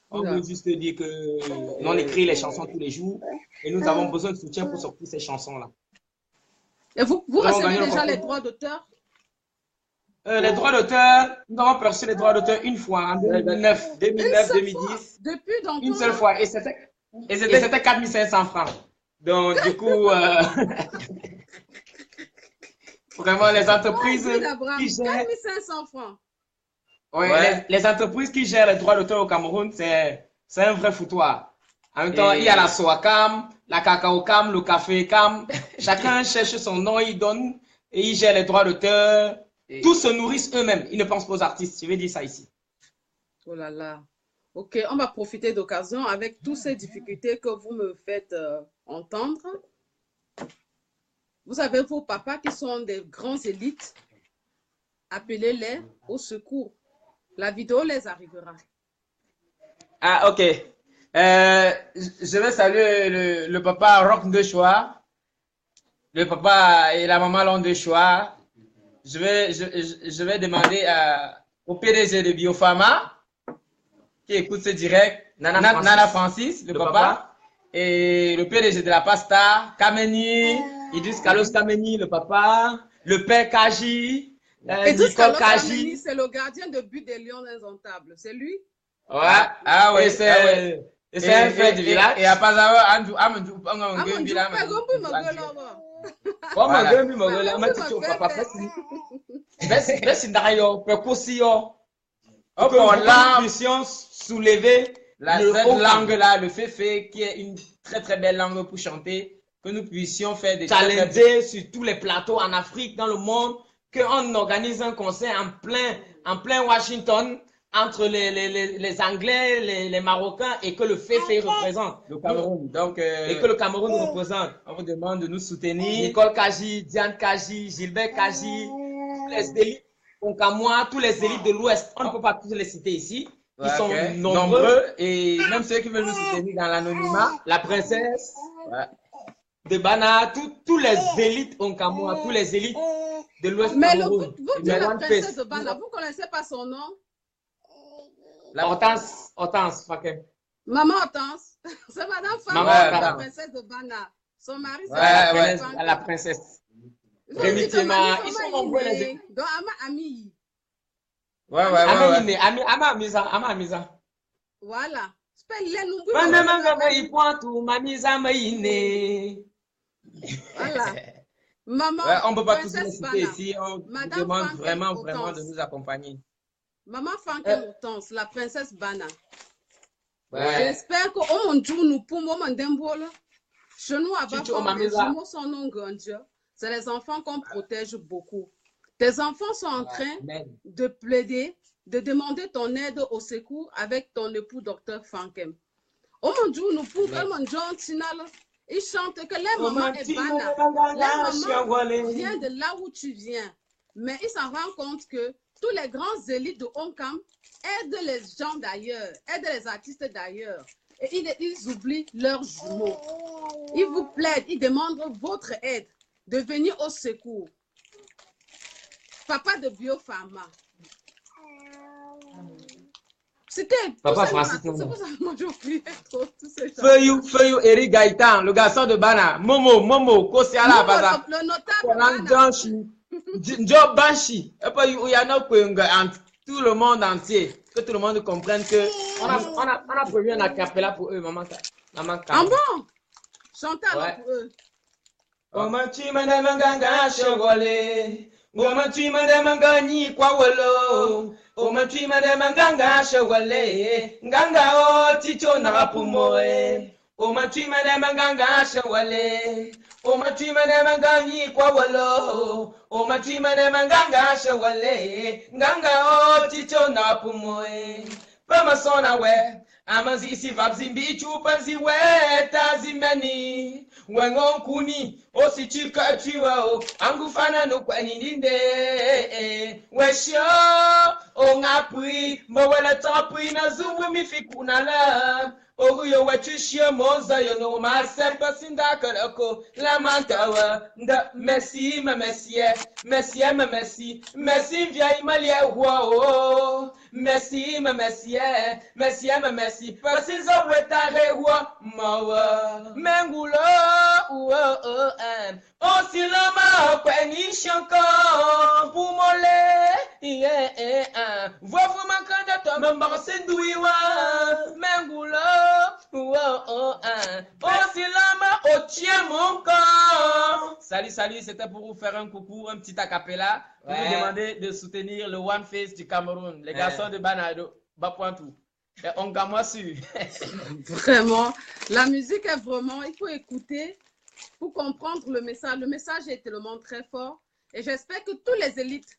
On veut juste dire que on écrit les chansons tous les jours. Et nous avons besoin de soutien pour sortir ces chansons-là.
Et vous recevez déjà les droits d'auteur?
Les droits d'auteur, nous avons perçu les droits d'auteur une fois, en 2009, 2010.
Depuis donc
une seule fois. Et c'était 4500 francs. Donc, du coup, vraiment, les entreprises qui gèrent...
4500 francs.
Oui, les entreprises qui gèrent les droits d'auteur au Cameroun, c'est un vrai foutoir. En même temps, il y a la Soacam, la Cacao Cam, le Café Cam. Chacun cherche son nom, il donne et il gère les droits d'auteur. Tous se nourrissent eux-mêmes. Ils ne pensent pas aux artistes. Je vais dire ça ici.
Oh là là. Ok, on va profiter d'occasion avec toutes ces difficultés que vous me faites entendre. Vous avez vos papas qui sont des grands élites. Appelez-les au secours. La vidéo les arrivera.
Ah, ok. Je vais saluer le papa Rock de Choix, le papa et la maman Long de Choix. Je vais demander au PDG de Biopharma qui écoute ce direct, Nana Francis, le papa, et le PDG de la Pasta, Kameni, Idris Carlos Kameni, le papa, le père Kaji, Nicole Kaji.
C'est le gardien de but des Lions Indomptables. C'est lui?
Ouais, ah oui, c'est un frère du village. Et à Pazawa, Amandou, nous puissions soulever cette langue-là, le féfé, qui est une très très belle langue pour chanter, que nous puissions faire des challenges sur tous les plateaux en Afrique, dans le monde, qu'on organise un concert en plein Washington entre les Anglais, les Marocains et que le féfé représente le Cameroun. Donc, et que le Cameroun nous représente. On vous demande de nous soutenir. Nicole Kaji, Diane Kaji, Gilbert Kaji, les élites. Donc à moi, tous les élites de l'Ouest, on ne peut pas tous les citer ici. Ils sont nombreux et même ceux qui veulent nous soutenir dans l'anonymat, la princesse de Bana, tous les élites Onkamoa, tous les élites de l'Ouest Cameroun.
Mais vous dites la princesse de Bana, vous ne connaissez pas son nom?
La Hortense, Faké.
Maman Hortense, c'est Madame Fama, la princesse de Bana. Son mari, c'est
la princesse. Ils sont nombreux les équipes.
Donc, Ami.
Ama Amisa.
Voilà. Voilà. Maman,
on ne peut pas tous les citer ici. On demande vraiment de nous accompagner.
Maman Fanke Hortense, la princesse Bana. J'espère qu'au monde nous pouvons m'endembola. Chez nous, à Bafang, les jumeaux sont non grandios. C'est les enfants qu'on protège beaucoup. Tes enfants sont en train de plaider, de demander ton aide au secours avec ton époux docteur Fankem. Au Mondjou, nous pouvons manger un tinal. Ils chantent que les mamans est bana. Les mamans viennent de là où tu viens. Mais ils s'en rendent compte que tous les grands élites de Onkam aident les gens d'ailleurs, aident les artistes d'ailleurs. Et ils oublient leurs jumeaux. Ils vous plaident, ils demandent votre aide de venir au secours. Papa de Biopharma. C'était
Papa Francis.
C'est pour ça que moi j'ai oublié trop tous ces gens.
Feuillou, Eric Gaëtan, le garçon de Bana. Momo, Kosiala Baza.
Le notable Bana.
Job Banshi. Et puis il y en a tout le monde entier. Que tout le monde comprenne que on a prévu un acapella pour eux, maman.
Ah bon? Chantez alors pour eux.
Omachi madamanganga shogole. Omachi madamanga ni kwawolo. Omachi madamanganga shogole. Nganga o ticho narapumoe. Omachi madamanganga shogole. Omachi madamanga ni kwawolo. Omachi madamanganga shogole. Nganga o ticho narapumoe. Pama sona we.
Amazi si vabzimbi chupanzi weta zimeni. Wengon kuni osi chika chiwa o. Angufana no kwani ninde. Wesho ongapri. Mawala tapri na zuwe mifikuna la. Oruyo wachishia moza yono masepa sindakarako la mantawa nda merci ma messie ma messi merci via imalia wow merci ma messie ma messi pasizo wetare wa mawa mengulo osilama kweni shanko pumole voivu makanda to mambarse duiwa mengulo Salut, salut, c'était pour vous faire un coucou, un petit acapella, pour vous demander de soutenir le One Face du Cameroun, les garçons de Banado, Bapointou. Et on gagne su.
Vraiment, la musique est vraiment, il faut écouter pour comprendre le message. Le message est tellement très fort et j'espère que tous les élites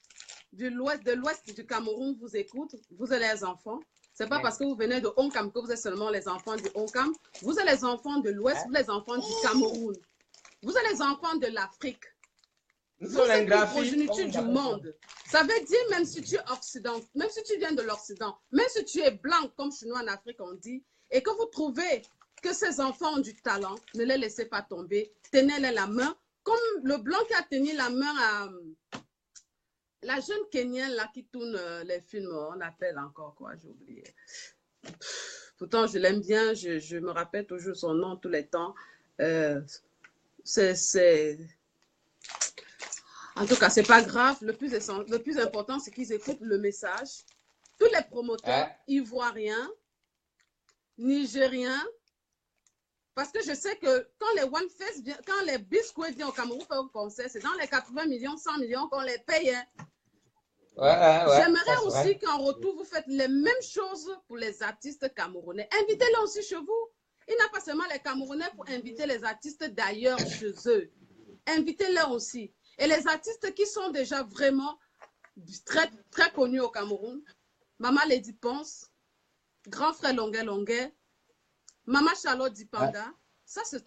de l'ouest du Cameroun vous écoutent, vous et les enfants. C'est pas parce que vous venez de Onkam que vous êtes seulement les enfants du Onkam. Vous êtes les enfants de l'Ouest, vous êtes les enfants du Cameroun. Vous êtes les enfants de l'Afrique. Vous êtes la progéniture du monde. Ça veut dire même si tu es Occident, même si tu viens de l'Occident, même si tu es blanc comme chez nous en Afrique on dit, et que vous trouvez que ces enfants ont du talent, ne les laissez pas tomber. Tenez-les la main, comme le blanc qui a tenu la main à... La jeune Kenyenne là qui tourne les films, on l'appelle encore quoi, j'ai oublié. Pourtant, je l'aime bien, je me rappelle toujours son nom tous les temps. En tout cas, c'est pas grave. Le plus important, c'est qu'ils écoutent le message. Tous les promoteurs ivoiriens, nigériens, parce que je sais que quand les One Face, quand les Biscuits viennent au Cameroun faire un concert, c'est dans les 80 millions, 100 millions qu'on les paye. Hein. J'aimerais aussi qu'en retour, vous faites les mêmes choses pour les artistes camerounais. Invitez-les aussi chez vous. Il n'y a pas seulement les Camerounais pour inviter les artistes d'ailleurs chez eux. Invitez-les aussi. Et les artistes qui sont déjà vraiment très, très connus au Cameroun, Maman Lady Ponce, Grand Frère Longuet Longuet, Maman Charlotte Dipanda, ça c'est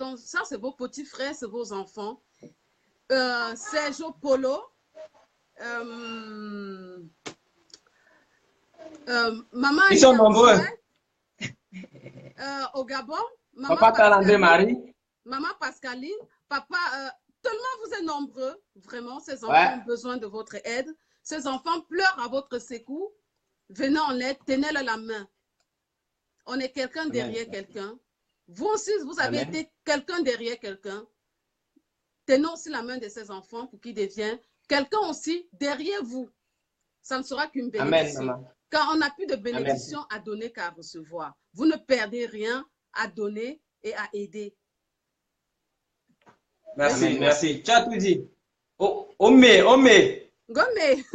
vos petits frères, c'est vos enfants. Sergio Polo, Maman
ils sont nombreux.
Au Gabon,
Papa Talandé Marie,
Maman Pascaline, Papa, tellement vous êtes nombreux, vraiment, ces enfants ont besoin de votre aide. Ces enfants pleurent à votre secours. Venez en aide, tenez-leur la main. On est quelqu'un derrière quelqu'un. Vous aussi, vous avez été quelqu'un derrière quelqu'un. Tenez aussi la main de ces enfants pour qu'ils deviennent quelqu'un aussi derrière vous. Ça ne sera qu'une bénédiction. Car on n'a plus de bénédiction à donner qu'à recevoir. Vous ne perdez rien à donner et à aider.
Merci, merci. Tu as tout dit. Omé.
Gomé.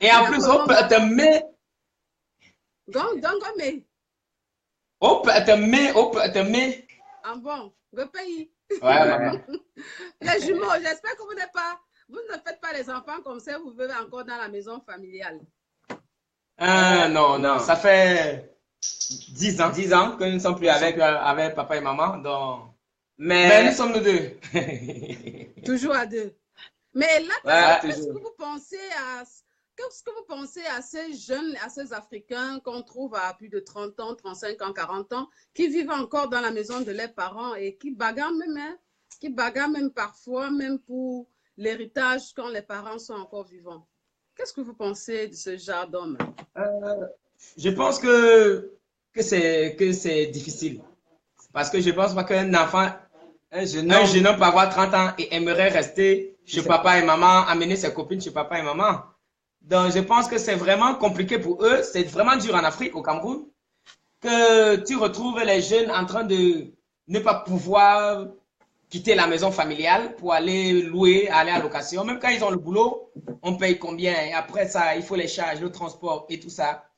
Et en plus, on peut te mettre.
Gomé.
On peut te mettre.
Ah bon, le pays.
Ouais, maman.
Les jumeaux, j'espère que vous ne faites pas les enfants comme ça, vous vivez encore dans la maison familiale.
Non, ça fait 10 ans.
10 ans que nous ne sommes plus avec
papa et maman. Donc... Mais nous sommes nous deux.
Toujours à deux. Mais là, qu'est-ce que vous pensez à ces jeunes, à ces Africains qu'on trouve à plus de 30 ans, 35 ans, 40 ans, qui vivent encore dans la maison de leurs parents et qui bagarrent même parfois, même pour l'héritage quand les parents sont encore vivants. Qu'est-ce que vous pensez de ce genre d'homme?
Je pense que c'est difficile. Parce que je ne pense pas qu'un enfant, un jeune homme peut avoir 30 ans et aimerait rester chez papa et maman, amener ses copines chez papa et maman. Donc, je pense que c'est vraiment compliqué pour eux. C'est vraiment dur en Afrique, au Cameroun, que tu retrouves les jeunes en train de ne pas pouvoir quitter la maison familiale pour aller louer, aller à location. Même quand ils ont le boulot, on paye combien? Et après ça, il faut les charges, le transport et tout ça.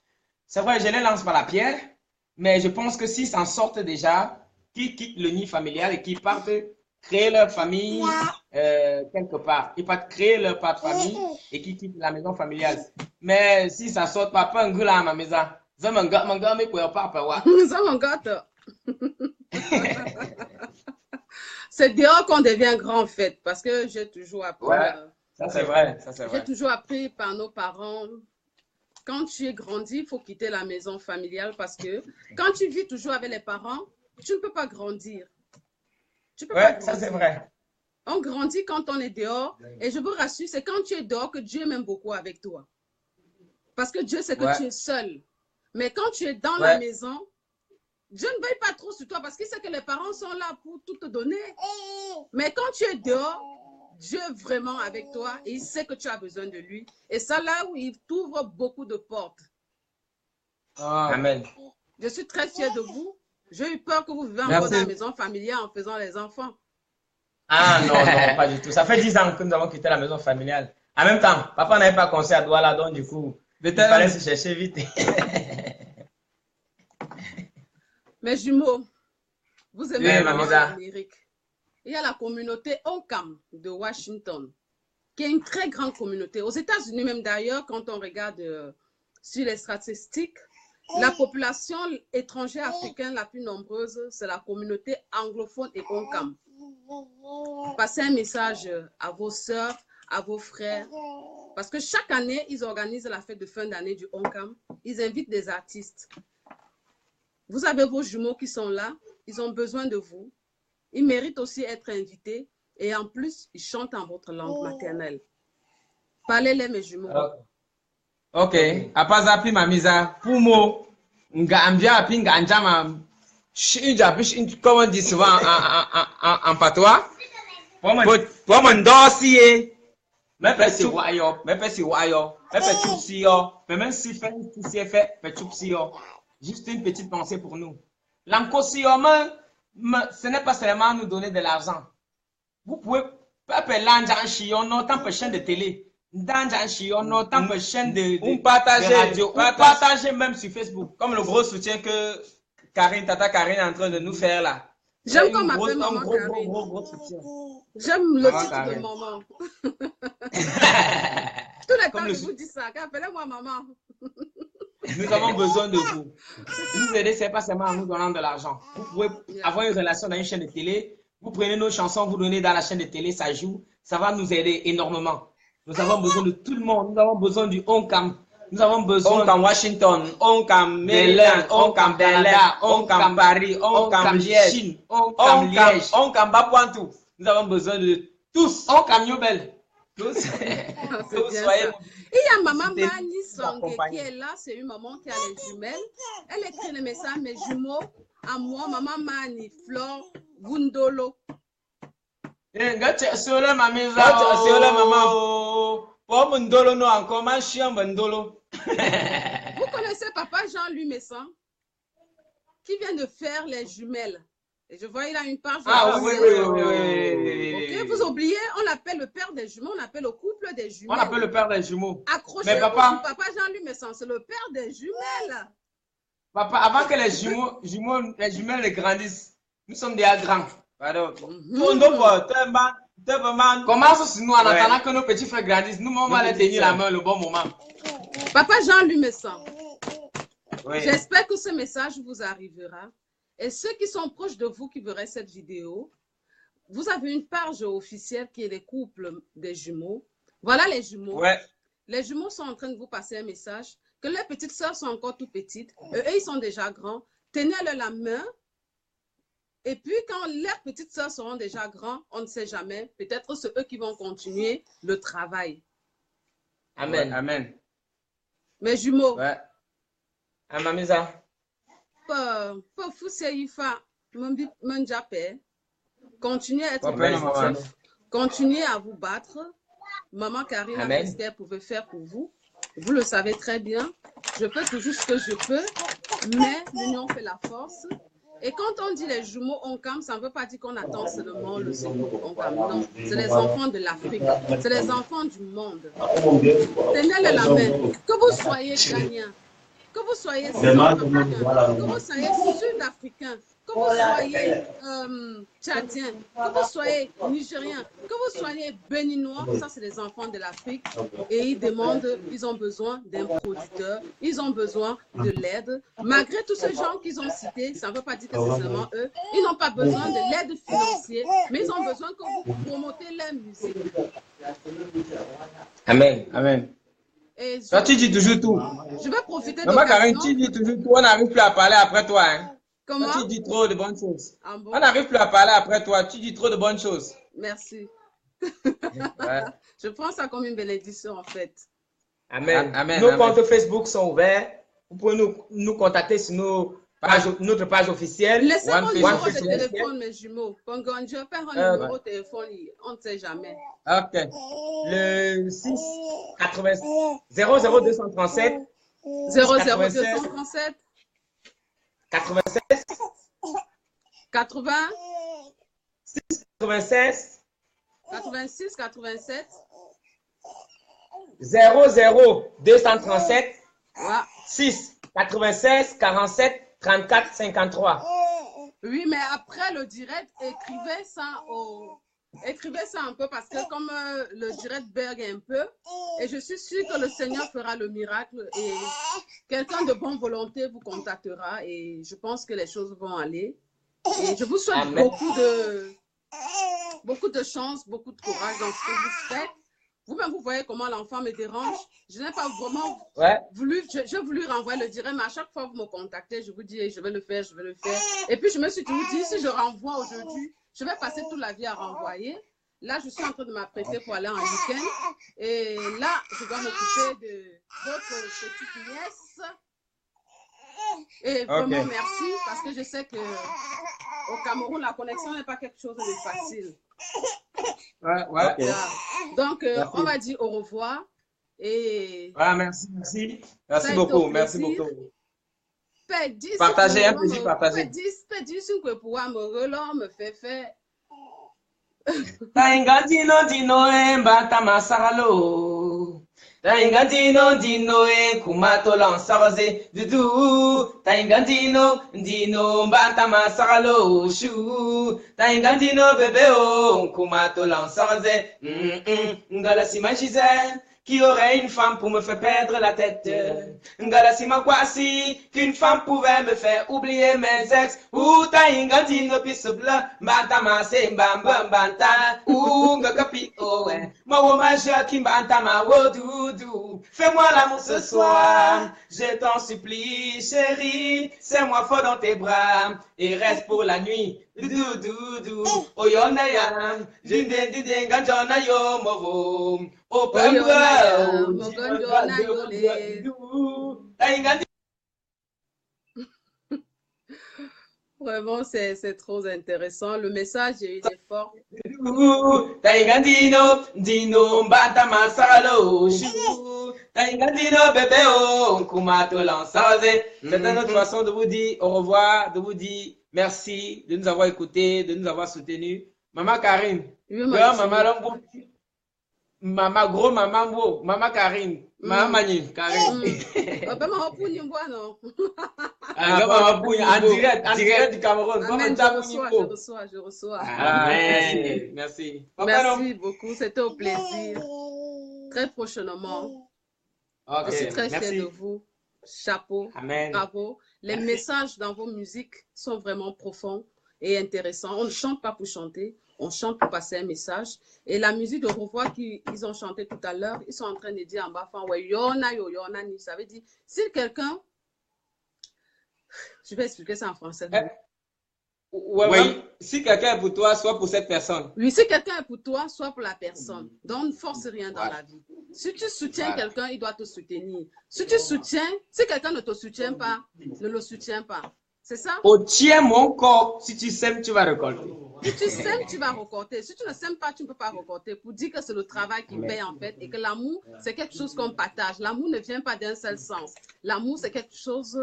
C'est vrai, je ne les lance pas la pierre, mais je pense que s'ils s'en sortent déjà, qu'ils quittent le nid familial et qu'ils partent créer leur famille quelque part. Ils partent créer leur part de famille et qui quittent la maison familiale. Mais si ça sort pas un gars là à ma maison, ça mon gars, mais quoi, pas.
Ça, mon gars. C'est dehors qu'on devient grand, en fait, parce que j'ai toujours appris.
Ouais, ça c'est vrai,
J'ai toujours appris par nos parents. Quand tu es grandi, il faut quitter la maison familiale parce que quand tu vis toujours avec les parents, tu ne peux pas grandir. Tu peux pas grandir.
Ça c'est vrai.
On grandit quand on est dehors. Et je vous rassure, c'est quand tu es dehors que Dieu m'aime beaucoup avec toi. Parce que Dieu sait que tu es seul. Mais quand tu es dans la maison, Dieu ne veille pas trop sur toi parce qu'il sait que les parents sont là pour tout te donner. Mais quand tu es dehors, Dieu est vraiment avec toi et il sait que tu as besoin de lui. Et ça, là où il t'ouvre beaucoup de portes.
Amen.
Je suis très fière de vous. J'ai eu peur que vous viviez encore dans la maison familiale en faisant les enfants.
Ah non, pas du tout. Ça fait 10 ans que nous avons quitté la maison familiale. En même temps, papa n'avait pas conseillé à Douala, donc du coup, il fallait se chercher vite.
Mes jumeaux, vous aimez l'Amérique. Il y a la communauté Oncam de Washington, qui est une très grande communauté. Aux États-Unis même d'ailleurs, quand on regarde sur les statistiques, la population étrangère africaine la plus nombreuse, c'est la communauté anglophone et Oncam. Passez un message à vos sœurs, à vos frères, parce que chaque année, ils organisent la fête de fin d'année du Oncam. Ils invitent des artistes. Vous avez vos jumeaux qui sont là, ils ont besoin de vous. Ils méritent aussi être invités et en plus, ils chantent en votre langue maternelle. Parlez-les, mes jumeaux.
Ok. Apazapi mamisa, pumo, nga ambia api nga anjama, comme on dit souvent en patois. Pour mon dossier. Mais si wayo, mais chupsi yo, mais même si fait chupsi yo. Juste une petite pensée pour nous. L'encosillon, ce n'est pas seulement nous donner de l'argent. Vous pouvez appeler l'anjan chion, autant que chaîne de télé. D'anjan chion, autant que chaîne de radio. Ou partager même sur Facebook. Comme le gros soutien que Tata Karine est en train de nous faire là.
J'aime qu'on m'appelle maman Karine.
Gros soutien.
J'aime le titre de maman. Tous les temps, je vous dis ça. Appelez-moi maman.
Nous avons besoin de vous. Nous aider, ce n'est pas seulement en nous donnant de l'argent. Vous pouvez avoir une relation dans une chaîne de télé. Vous prenez nos chansons, vous donnez dans la chaîne de télé, ça joue. Ça va nous aider énormément. Nous avons besoin de tout le monde. Nous avons besoin du Oncam. Nous avons besoin
Oncam Washington, Oncam Maryland, Oncam Canada, Oncam Paris, Oncam Chine, Oncam Liège, Oncam Bapouantou.
Nous avons besoin de tous. Oncam Nobel. Tous.
Soyez. Il y a maman Mani Sangé qui est là, c'est une maman qui a les jumelles. Elle écrit le message, mes jumeaux, à moi, maman Mani, Flore, Gundolo.
Vous
connaissez papa Jean-Louis Messan qui vient de faire les jumelles. Et je vois, il a une page.
Ah oui.
Ok, vous oubliez, on l'appelle le père des jumeaux, on appelle le couple des jumeaux.
On appelle le père des jumeaux.
Accrochez-vous, papa Jean-Louis Messan, c'est le père des jumelles.
Papa, avant que les jumelles grandissent, nous sommes déjà grands.
Pardon.
Commence sur nous en attendant que nos petits frères grandissent. Nous, on va les tenir la main le bon moment.
Papa Jean-Louis Messan, j'espère que ce message vous arrivera. Et ceux qui sont proches de vous qui verraient cette vidéo, vous avez une page officielle qui est les couples des jumeaux. Voilà les jumeaux.
Ouais.
Les jumeaux sont en train de vous passer un message que leurs petites sœurs sont encore tout petites. Eux, ils sont déjà grands. Tenez-leur la main. Et puis, quand leurs petites sœurs seront déjà grands, on ne sait jamais. Peut-être c'est eux qui vont continuer le travail.
Amen.
Ouais, amen.
Mes jumeaux.
Ouais. Amamisa.
Continuez à être positif. Continuez à vous battre. Maman Karine a fait ce qu'elle pouvait faire pour vous. Vous le savez très bien. Je fais toujours ce que je peux, mais l'union fait la force. Et quand on dit les jumeaux Oncam, ça ne veut pas dire qu'on attend seulement le séjour Oncam. Non, c'est les enfants de l'Afrique. C'est les enfants du monde. Tenez-le la main. Que vous soyez Ghanéens, que vous soyez centrafricains, que vous soyez sud-africains, que vous soyez tchadien, que vous soyez nigérien, que vous soyez béninois, ça c'est les enfants de l'Afrique et ils demandent, ils ont besoin d'un producteur, ils ont besoin de l'aide. Malgré tous ces gens qu'ils ont cités, ça ne veut pas dire que c'est seulement eux, ils n'ont pas besoin de l'aide financière, mais ils ont besoin que vous promotez leur musique.
Amen, amen.
Et
Toi, tu dis toujours tout.
je vais profiter de
Maman Karine, tu dis toujours tout. On n'arrive plus à parler après toi. Hein.
Comment?
Toi, tu dis trop de bonnes choses.
Ah bon?
On n'arrive plus à parler après toi. Tu dis trop de bonnes choses.
Merci.
Ouais.
Je prends ça comme une bénédiction en fait.
Amen, amen.
Nos
amen.
comptes Facebook sont ouverts. Vous pouvez nous contacter sur notre page officielle.
Laissez mon
One
numéro de
Facebook.
téléphone, mes jumeaux. Quand je vais faire un numéro de téléphone, on ne sait jamais.
Ok.
Le 6 80 00237
00237
96
80
96
86 87
00237
ouais.
6 96 47 34 53.
Oui, mais après le direct, écrivez ça un peu parce que comme le direct bergue un peu, et je suis sûre que le Seigneur fera le miracle et quelqu'un de bonne volonté vous contactera et je pense que les choses vont aller. Et je vous souhaite
Amen.
beaucoup de chance, beaucoup de courage dans ce que vous faites. Vous-même, vous voyez comment l'enfant me dérange. Je n'ai pas vraiment voulu, j'ai voulu renvoyer le direct, mais à chaque fois que vous me contactez, je vous dis, je vais le faire, je vais le faire. Et puis, je me suis toujours dit, si je renvoie aujourd'hui, je vais passer toute la vie à renvoyer. Là, je suis en train de m'apprêter pour aller en week-end. Et là, je dois m'occuper de votre petite nièce. Et vraiment, merci, parce que je sais que au Cameroun, la connexion n'est pas quelque chose de facile.
Ouais.
Okay.
Donc, on va dire au revoir. Et
Merci beaucoup. Merci beaucoup.
Partagez
un plaisir, partagez.
me fait faire.
Tainga dino mbata masaralo. Tainga dino kumato lansarze dudu. Tainga dino mbata masaralo shu. Tainga dino bébé o kumato lansarze. Ngalasima Gisèle qui aurait une femme pour me faire perdre la tête. Ngalasima Kwasi, qu'une femme pouvait me faire oublier mes ex. Ou tainga dino pisubla, mbata mase mbambambanta. Ou ngakapi owe, ma womaja qui mbanta ma wodoudou. Fais-moi l'amour ce soir, je t'en supplie chérie. Serre-moi fort dans tes bras et reste pour la nuit. Doudou, oyonaya, jinde ganjona yo movo.
Vraiment, c'est trop intéressant. Le message, il est fort.
C'est une autre façon de vous dire au revoir, de vous dire merci de nous avoir écoutés, de nous avoir soutenus. Maman Karine, maman gros maman beau, maman Karine, maman Mani, Karine.
Maman Pougne, moi non.
Maman Pougne, en direct du Cameroun.
Amen, je reçois.
Amen. Merci.
Merci beaucoup, c'était au plaisir. Très prochainement. Je suis très fière de vous. Chapeau,
Amen.
Bravo. Les messages dans vos musiques sont vraiment profonds et intéressants. On ne chante pas pour chanter, on chante pour passer un message. Et la musique de revoir qu'ils ont chanté tout à l'heure, ils sont en train de dire en bas, ouais, yona, yo, yona, ni. Ça veut dire, si quelqu'un, je vais expliquer ça en français.
Oui, si quelqu'un est pour toi, soit pour cette personne.
Oui, si quelqu'un est pour toi, soit pour la personne. Donc, ne force rien dans la vie. Si tu soutiens quelqu'un, il doit te soutenir. Si tu soutiens, si quelqu'un ne te soutient pas, ne le soutiens pas. C'est ça?
Au tiers mon corps, si tu sèmes, tu vas récolter.
Si tu sèmes, tu vas récolter. Si tu ne sèmes pas, tu ne peux pas récolter. Pour dire que c'est le travail qui paye en fait et que l'amour, c'est quelque chose qu'on partage. L'amour ne vient pas d'un seul sens. L'amour, c'est quelque chose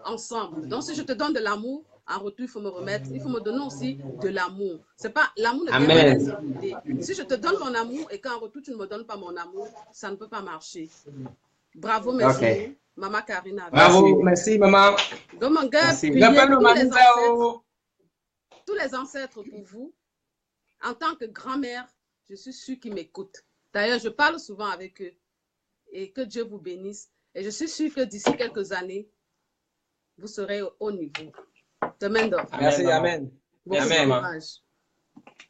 ensemble. Donc, si je te donne de l'amour, en retour, il faut me remettre, il faut me donner aussi de l'amour. C'est pas, l'amour ne vient pas d'insécurité. Si je te donne mon amour et qu'en retour, tu ne me donnes pas mon amour, ça ne peut pas marcher. Bravo, merci. Maman Karina.
Bravo, merci maman.
Donc, mon gars,
merci.
priez pour les ancêtres. tous les ancêtres pour vous. En tant que grand-mère, je suis sûre qu'ils m'écoutent. D'ailleurs, je parle souvent avec eux. Et que Dieu vous bénisse. Et je suis sûre que d'ici quelques années, vous serez au haut niveau. Demain d'or.
Merci,
maman.
amen.
Bon
Amen.
courage.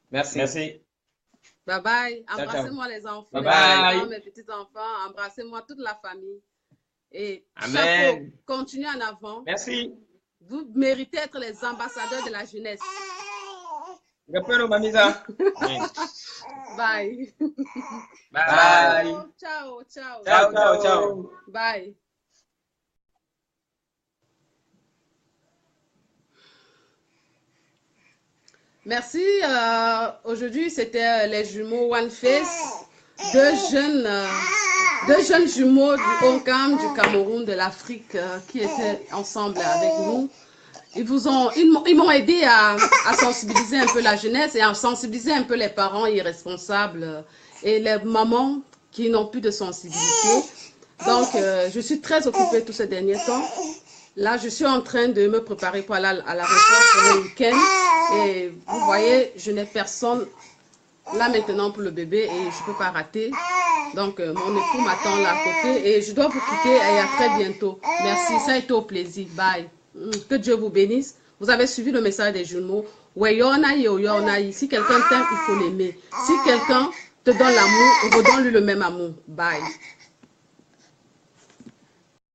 Merci.
Merci.
Bye bye.
Ciao, ciao.
Embrassez-moi les enfants,
Bye
les
bye.
enfants, mes petits-enfants. Embrassez-moi toute la famille. Et
Amen.
chapeau, continuez en avant.
Merci.
Vous méritez être les ambassadeurs de la jeunesse.
Reprenons, Mamisa.
Bye.
Bye.
Ciao, ciao.
Ciao, ciao, ciao.
Bye. Merci. Aujourd'hui, c'était les jumeaux One Face. Deux jeunes jumeaux du Hongkong, du Cameroun, de l'Afrique qui étaient ensemble avec nous. Ils m'ont aidé à sensibiliser un peu la jeunesse et à sensibiliser un peu les parents irresponsables et les mamans qui n'ont plus de sensibilité. Donc, je suis très occupée tous ces derniers temps. Là, je suis en train de me préparer pour aller à la retraite pour le week-end. Et vous voyez, je n'ai personne là maintenant pour le bébé et je ne peux pas rater. Donc, mon époux m'attend là à côté et je dois vous quitter et à très bientôt. Merci, ça a été au plaisir. Bye. Que Dieu vous bénisse. Vous avez suivi le message des jumeaux. Si quelqu'un t'aime, il faut l'aimer. Si quelqu'un te donne l'amour, redonne-lui le même amour. Bye.